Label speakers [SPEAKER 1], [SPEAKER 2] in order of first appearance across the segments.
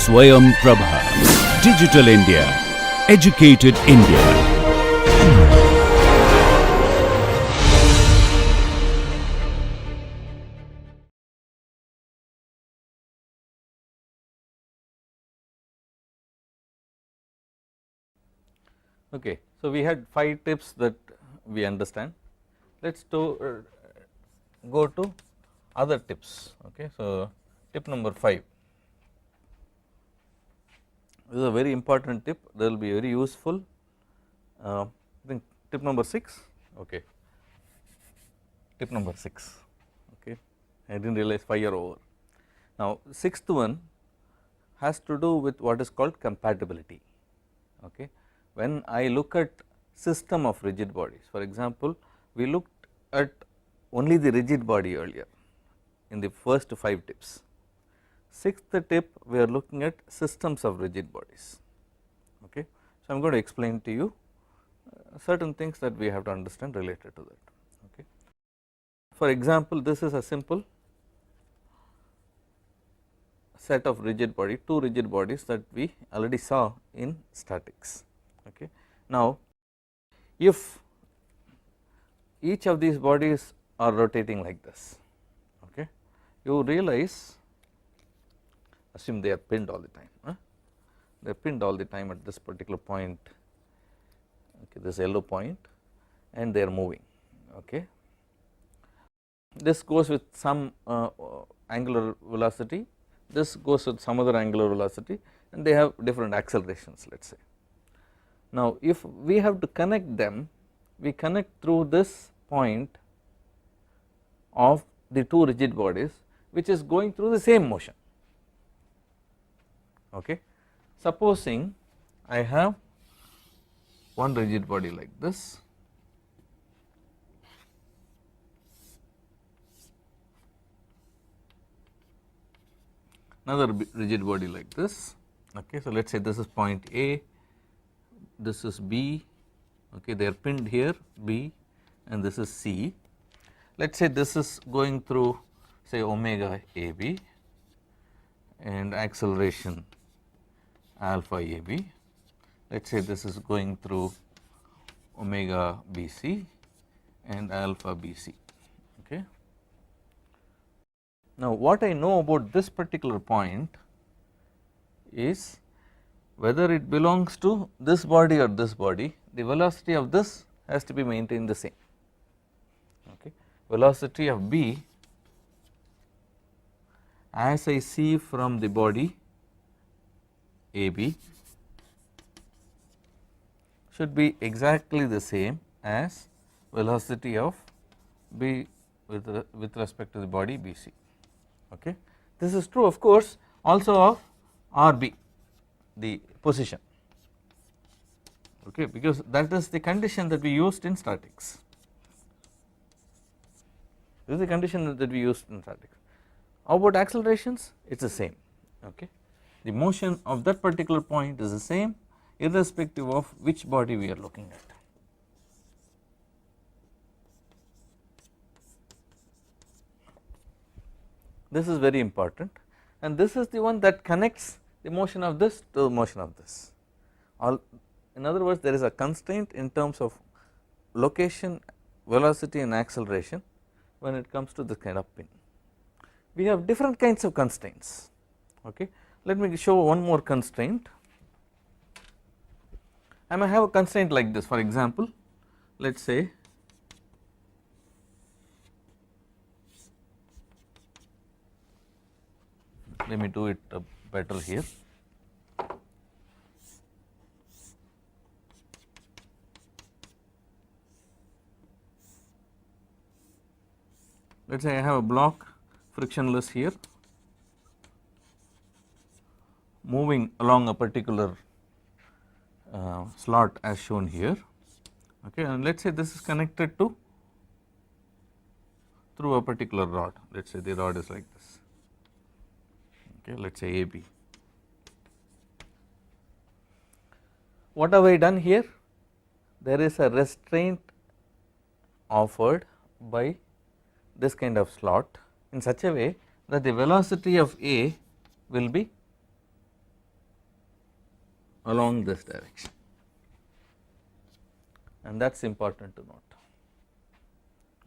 [SPEAKER 1] Swayam Prabha. Digital India. Educated India.
[SPEAKER 2] Okay, so we had 5 tips that we understand. Let's go to other tips. Okay, so tip number 5. This is a very important tip. That will be very useful. I think tip number 6. Okay, tip number 6. Okay, I didn't realize 5 are over. Now, sixth one has to do with what is called compatibility. Okay, when I look at system of rigid bodies, for example, we looked at only the rigid body earlier in the first 5 tips. Sixth tip, we are looking at systems of rigid bodies. Okay, so I am going to explain to you certain things that we have to understand related to that. Okay, for example, this is a simple set of rigid body, 2 rigid bodies that we already saw in statics. Okay, now if each of these bodies are rotating like this, okay, you realize, assume they are pinned all the time, they are pinned all the time at this particular point, okay, this yellow point, and they are moving. Okay, this goes with some angular velocity, this goes with some other angular velocity, and they have different accelerations, let us say. Now, if we have to connect them, we connect through this point of the 2 rigid bodies, which is going through the same motion. Okay, supposing I have one rigid body like this, another rigid body like this. Okay, so let us say this is point A, this is B, okay, they are pinned here B, and this is C. Let us say this is going through, say, omega AB and acceleration alpha AB. Let us say this is going through omega BC and alpha BC. Okay. Now, what I know about this particular point is whether it belongs to this body or this body, the velocity of this has to be maintained the same. Okay. Velocity of B as I see from the body AB should be exactly the same as velocity of B with respect to the body BC. Okay. This is true, of course, also of RB, the position, okay, because that is the condition that we used in statics. This is the condition that we used in statics. How about accelerations? It is the same. Okay. The motion of that particular point is the same irrespective of which body we are looking at. This is very important, and this is the one that connects the motion of this to the motion of this. In other words, there is a constraint in terms of location, velocity and acceleration when it comes to this kind of pin. We have different kinds of constraints. Okay. Let me show one more constraint. I may have a constraint like this. For example, let us say let me do it better here. Let us say I have a block frictionless here moving along a particular slot as shown here. Okay, and let us say this is connected to through a particular rod. Let us say the rod is like this. Okay, let us say AB. What have I done here? There is a restraint offered by this kind of slot in such a way that the velocity of A will be along this direction, and that is important to note.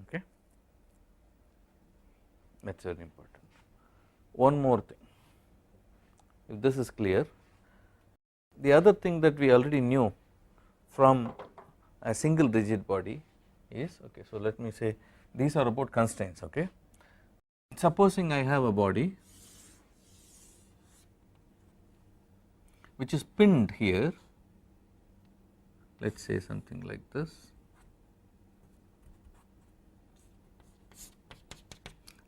[SPEAKER 2] Okay. That is very important. One more thing, if this is clear, the other thing that we already knew from a single rigid body is, okay, so let me say these are about constraints. Okay. Supposing I have a body which is pinned here, let us say something like this,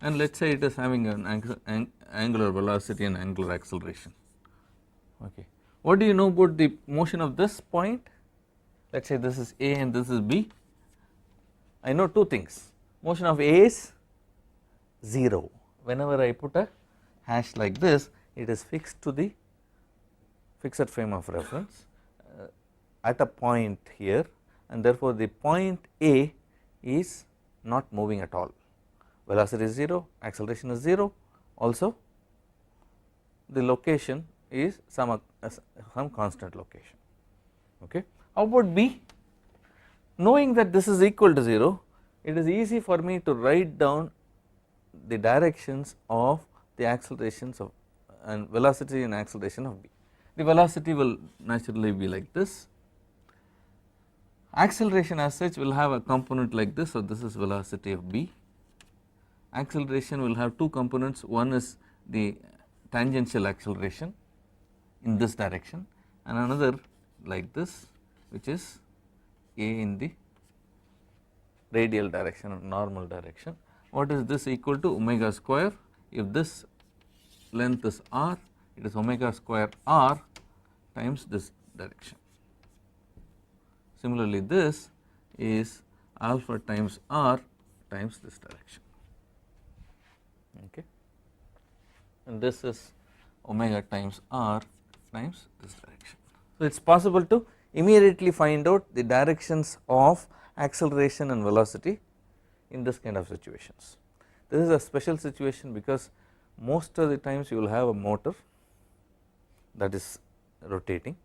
[SPEAKER 2] and let us say it is having an angular velocity and angular acceleration. Okay. What do you know about the motion of this point? Let us say this is A and this is B. I know two things. Motion of A is 0. Whenever I put a hash like this, it is fixed to the fixed frame of reference at a point here, and therefore the point A is not moving at all. Velocity is 0, acceleration is 0, also the location is some constant location. Okay. How about B? Knowing that this is equal to 0, it is easy for me to write down the directions of the accelerations of and velocity and acceleration of B. The velocity will naturally be like this, acceleration as such will have a component like this, so this is velocity of B. Acceleration will have two components, one is the tangential acceleration in this direction and another like this, which is A in the radial direction or normal direction. What is this equal to? Omega square. If this length is r, it is omega square r times this direction. Similarly, this is alpha times r times this direction. Okay. And this is omega times r times this direction. So, it is possible to immediately find out the directions of acceleration and velocity in this kind of situations. This is a special situation because most of the times you will have a motor that is rotating,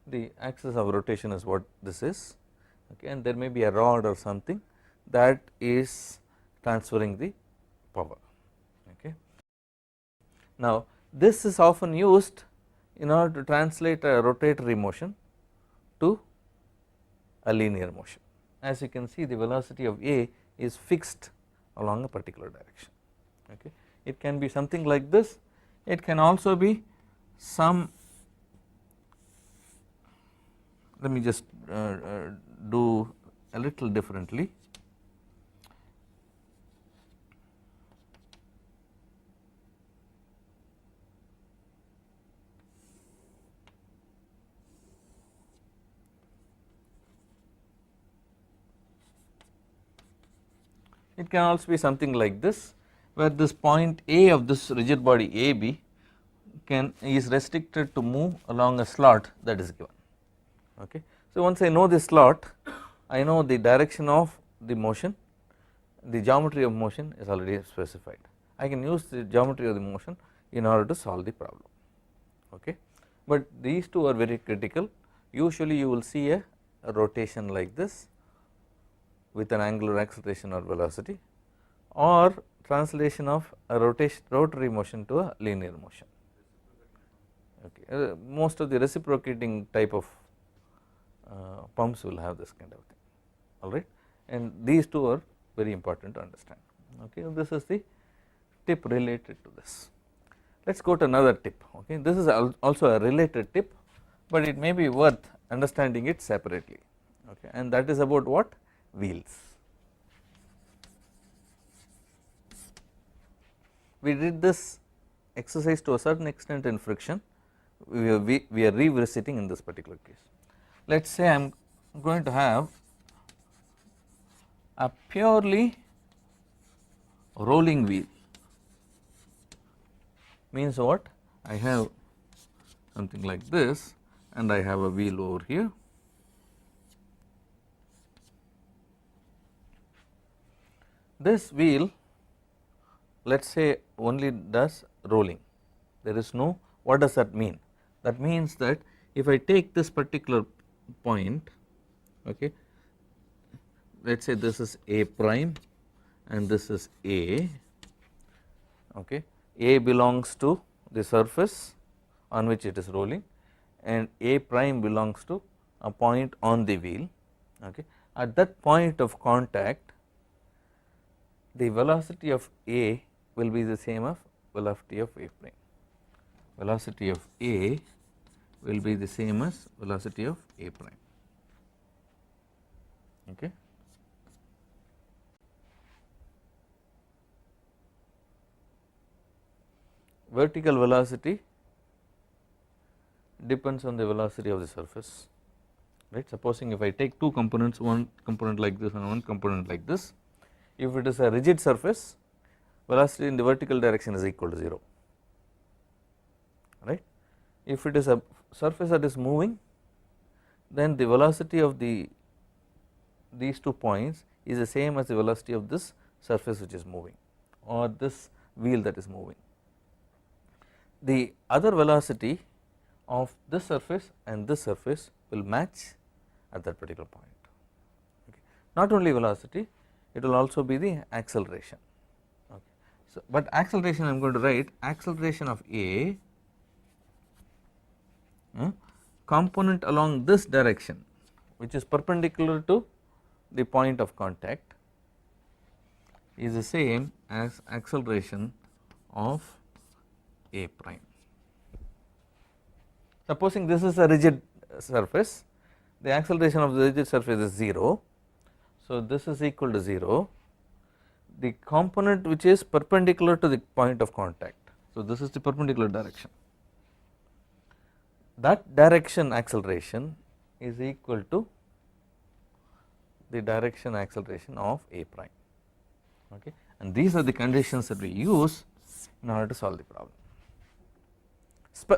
[SPEAKER 2] the axis of rotation is what this is, okay, and there may be a rod or something that is transferring the power. Okay. Now, this is often used in order to translate a rotatory motion to a linear motion. As you can see, the velocity of A is fixed along a particular direction. Okay. It can be something like this, it can also be some, let me just do a little differently. It can also be something like this, where this point A of this rigid body AB is restricted to move along a slot that is given. Okay. So, once I know this slot, I know the direction of the motion, the geometry of motion is already specified. I can use the geometry of the motion in order to solve the problem. Okay. But these two are very critical. Usually you will see a rotation like this with an angular acceleration or velocity, or translation of a rotatory motion to a linear motion. Okay. Most of the reciprocating type of pumps will have this kind of thing, alright, and these two are very important to understand. Okay. This is the tip related to this. Let us go to another tip. Okay. This is also a related tip, but it may be worth understanding it separately, okay, and that is about what? Wheels. We did this exercise to a certain extent in friction, we are revisiting in this particular case. Let us say I am going to have a purely rolling wheel, means what? I have something like this and I have a wheel over here. This wheel, let us say, only does rolling, there is no, what does that mean? That means that if I take this particular point, okay, let us say this is A prime and this is A, okay, A belongs to the surface on which it is rolling and A prime belongs to a point on the wheel, okay. At that point of contact, the velocity of A will be the same as velocity of A prime. Velocity of A will be the same as velocity of A prime, okay. Vertical velocity depends on the velocity of the surface, right. Supposing if I take two components, one component like this and one component like this, if it is a rigid surface, velocity in the vertical direction is equal to 0, right. If it is a surface that is moving, then the velocity of these 2 points is the same as the velocity of this surface which is moving or this wheel that is moving. The other velocity of this surface and this surface will match at that particular point, okay. Not only velocity, it will also be the acceleration, okay. So, but acceleration I am going to write acceleration of A component along this direction which is perpendicular to the point of contact is the same as acceleration of A prime. Supposing this is a rigid surface, the acceleration of the rigid surface is 0. So, this is equal to 0, the component which is perpendicular to the point of contact. So, this is the perpendicular direction, that direction acceleration is equal to the direction acceleration of A prime, okay. And these are the conditions that we use in order to solve the problem.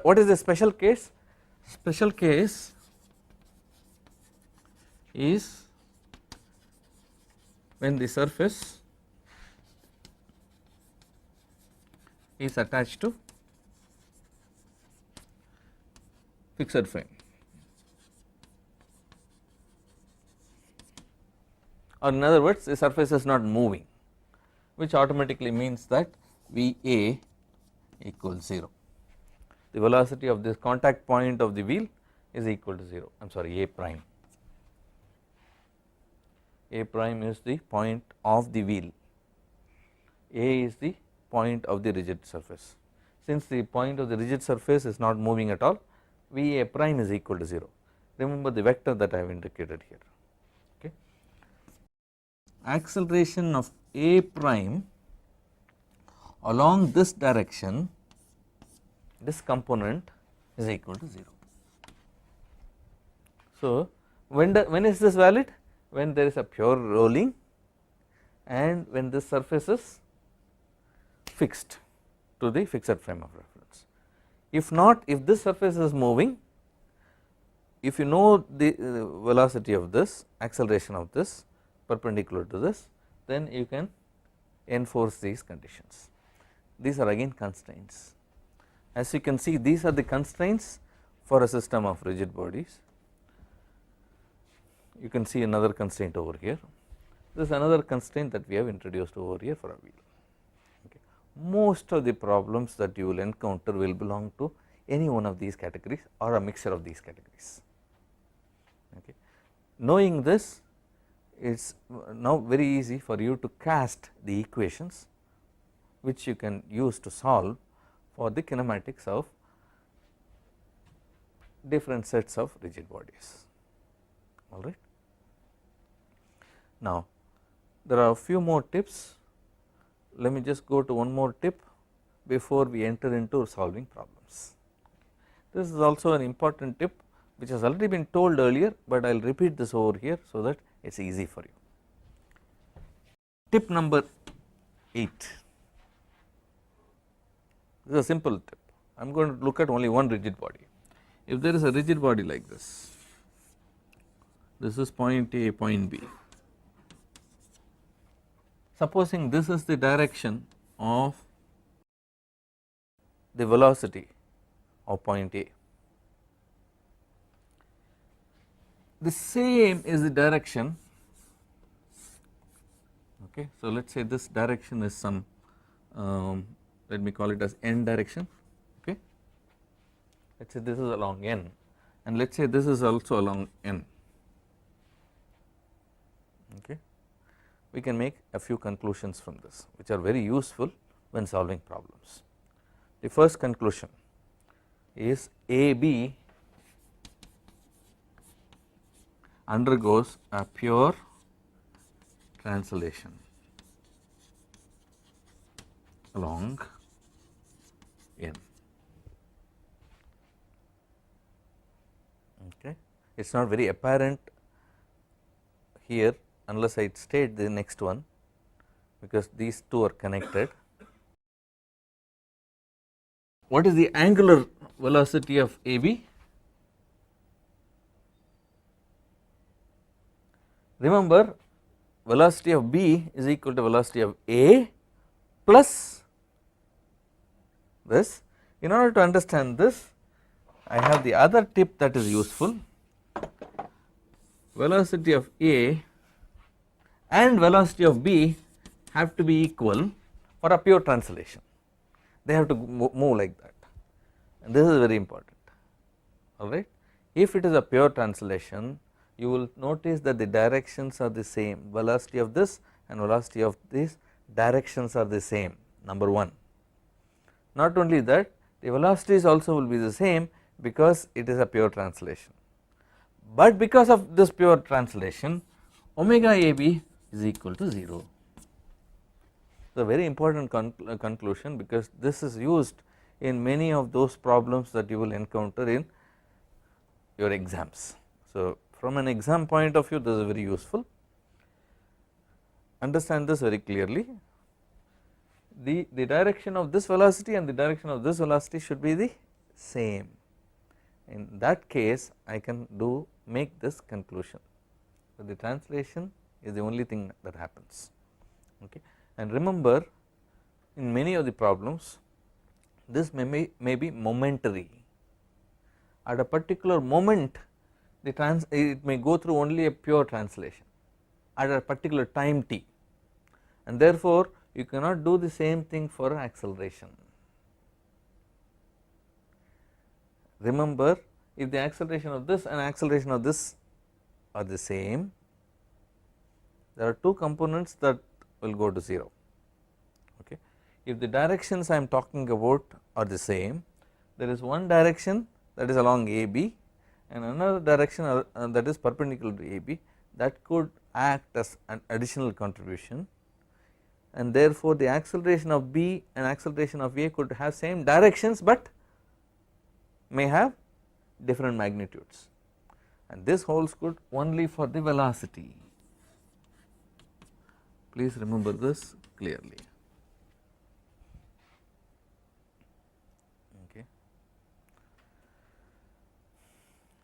[SPEAKER 2] What is the special case? Special case is when the surface is attached to fixed frame, or in other words the surface is not moving, which automatically means that VA equals 0. The velocity of this contact point of the wheel is equal to 0, I am sorry, A prime. A prime is the point of the wheel, A is the point of the rigid surface. Since the point of the rigid surface is not moving at all, VA prime is equal to 0. Remember the vector that I have indicated here, okay. Acceleration of A prime along this direction, this component is equal to 0. So, when is this valid? When there is a pure rolling and when this surface is fixed to the fixed frame of reference. If not, if this surface is moving, if you know the velocity of this, acceleration of this perpendicular to this, then you can enforce these conditions. These are again constraints. As you can see, these are the constraints for a system of rigid bodies. You can see another constraint over here. This is another constraint that we have introduced over here for a wheel, okay. Most of the problems that you will encounter will belong to any one of these categories or a mixture of these categories, okay. Knowing this, it is now very easy for you to cast the equations which you can use to solve for the kinematics of different sets of rigid bodies, alright. Now, there are a few more tips. Let me just go to one more tip before we enter into solving problems. This is also an important tip which has already been told earlier, but I will repeat this over here so that it is easy for you. Tip number 8. This is a simple tip. I am going to look at only one rigid body. If there is a rigid body like this is point A, point B. Supposing this is the direction of the velocity of point A, the same is the direction, okay. So let us say this direction is some let me call it as n direction, okay. Let us say this is along n and let us say this is also along n, okay. We can make a few conclusions from this which are very useful when solving problems. The first conclusion is AB undergoes a pure translation along n, okay. It is not very apparent here unless I state the next one, because these two are connected. What is the angular velocity of AB? Remember, velocity of B is equal to velocity of A plus this. In order to understand this, I have the other tip that is useful. Velocity of A and velocity of B have to be equal for a pure translation. They have to move like that, and this is very important, alright. If it is a pure translation, you will notice that the directions are the same, velocity of this and velocity of this directions are the same, number 1. Not only that, the velocities also will be the same because it is a pure translation, but because of this pure translation, omega AB is equal to 0. It is a very important conclusion, because this is used in many of those problems that you will encounter in your exams. So from an exam point of view, this is very useful. Understand this very clearly. The direction of this velocity and the direction of this velocity should be the same. In that case, I can make this conclusion. So the translation is the only thing that happens, okay. And remember, in many of the problems, this may be momentary. At a particular moment, it may go through only a pure translation at a particular time t, and therefore you cannot do the same thing for acceleration. Remember, if the acceleration of this and acceleration of this are the same, there are two components that will go to 0, okay. If the directions I am talking about are the same, there is one direction that is along AB and another direction that is perpendicular to AB that could act as an additional contribution, and therefore the acceleration of B and acceleration of A could have same directions but may have different magnitudes, and this holds good only for the velocity. Please remember this clearly, okay.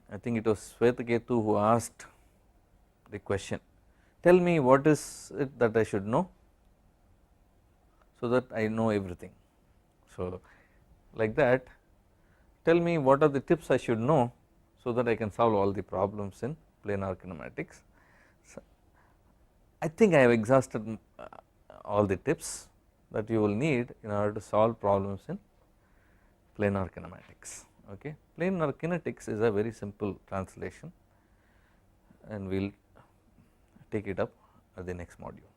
[SPEAKER 2] I think it was Swetaketu who asked the question, tell me what is it that I should know so that I know everything. So like that, tell me what are the tips I should know so that I can solve all the problems in planar kinematics. So I think I have exhausted all the tips that you will need in order to solve problems in planar kinematics, okay. Planar kinetics is a very simple translation, and we will take it up at the next module.